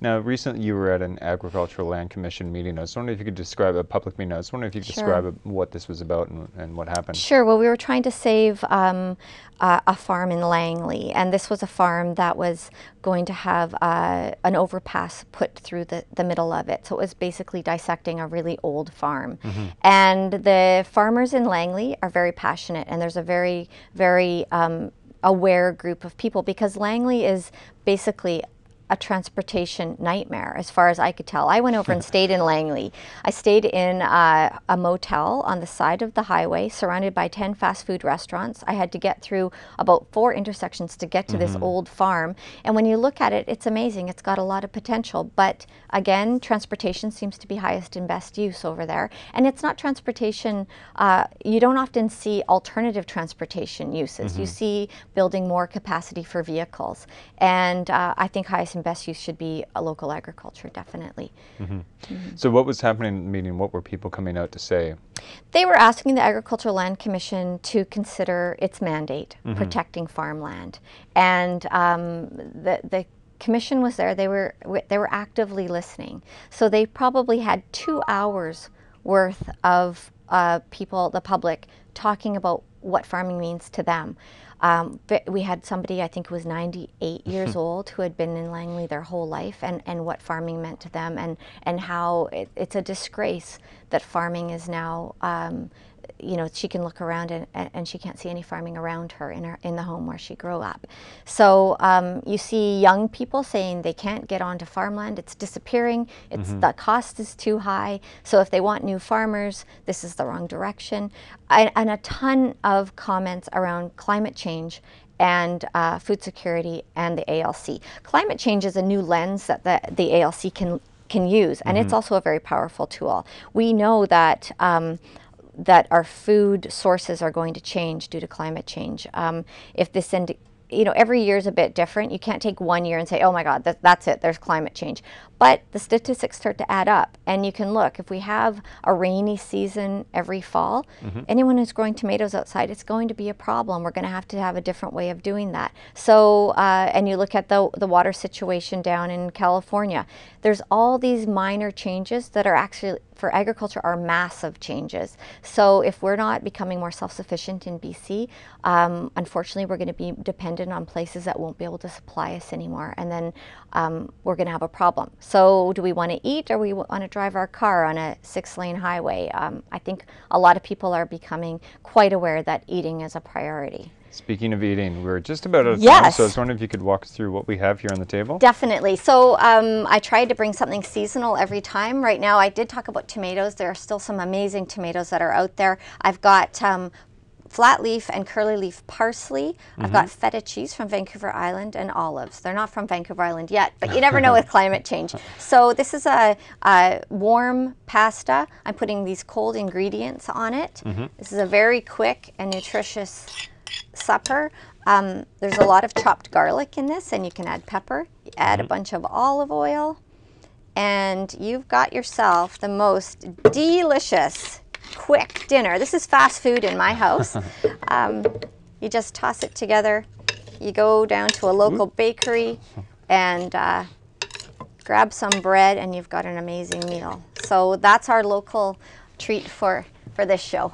Now, recently you were at an Agricultural Land Commission meeting. I was wondering if you could describe a public meeting. I was wondering if you could describe what this was about and what happened. Sure. Well, we were trying to save a farm in Langley, and this was a farm that was going to have an overpass put through the middle of it. So it was basically dissecting a really old farm. And the farmers in Langley are very passionate, and there's a very, very aware group of people, because Langley is basically a transportation nightmare as far as I could tell. I went over and stayed in Langley. I stayed in a motel on the side of the highway surrounded by 10 fast food restaurants. I had to get through about 4 intersections to get to this old farm. And when you look at it, it's amazing. It's got a lot of potential. But again, transportation seems to be highest and best use over there. And it's not transportation, you don't often see alternative transportation uses. You see building more capacity for vehicles. And I think highest and best use should be a local agriculture, definitely. So what was happening in the meeting? What were people coming out to say? They were asking the Agricultural Land Commission to consider its mandate, protecting farmland. And the commission was there. They were actively listening. So they probably had 2 hours worth of people, the public, talking about what farming means to them. We had somebody, I think, who was 98 years old, who had been in Langley their whole life, and what farming meant to them, and how it's a disgrace that farming is now, you know, she can look around and she can't see any farming around her in the home where she grew up. So you see young people saying they can't get onto farmland, it's disappearing, the cost is too high, so if they want new farmers, this is the wrong direction. And a ton of comments around climate change and food security and the ALC. Climate change is a new lens that the ALC can use, and it's also a very powerful tool. We know that that our food sources are going to change due to climate change. If this, you know, every year is a bit different. You can't take 1 year and say, oh my God, that's it, there's climate change. But the statistics start to add up, and you can look. If we have a rainy season every fall, anyone who's growing tomatoes outside, it's going to be a problem. We're going to have a different way of doing that. So, and you look at the water situation down in California. There's all these minor changes that are actually, for agriculture, are massive changes. So if we're not becoming more self-sufficient in BC, unfortunately we're going to be dependent on places that won't be able to supply us anymore, and then we're going to have a problem. So do we want to eat, or we want to drive our car on a 6-lane highway? I think a lot of people are becoming quite aware that eating is a priority. Speaking of eating, we're just about out of time, so I was wondering if you could walk us through what we have here on the table. Definitely. So I tried to bring something seasonal every time. Right now, I did talk about tomatoes. There are still some amazing tomatoes that are out there. I've got flat leaf and curly leaf parsley. I've got feta cheese from Vancouver Island, and olives. They're not from Vancouver Island yet, but you never know with climate change. So this is a warm pasta. I'm putting these cold ingredients on it. This is a very quick and nutritious supper. There's a lot of chopped garlic in this, and you can add pepper. You add a bunch of olive oil, and you've got yourself the most delicious quick dinner. This is fast food in my house. You just toss it together. You go down to a local bakery and grab some bread, and you've got an amazing meal. So that's our local treat for this show.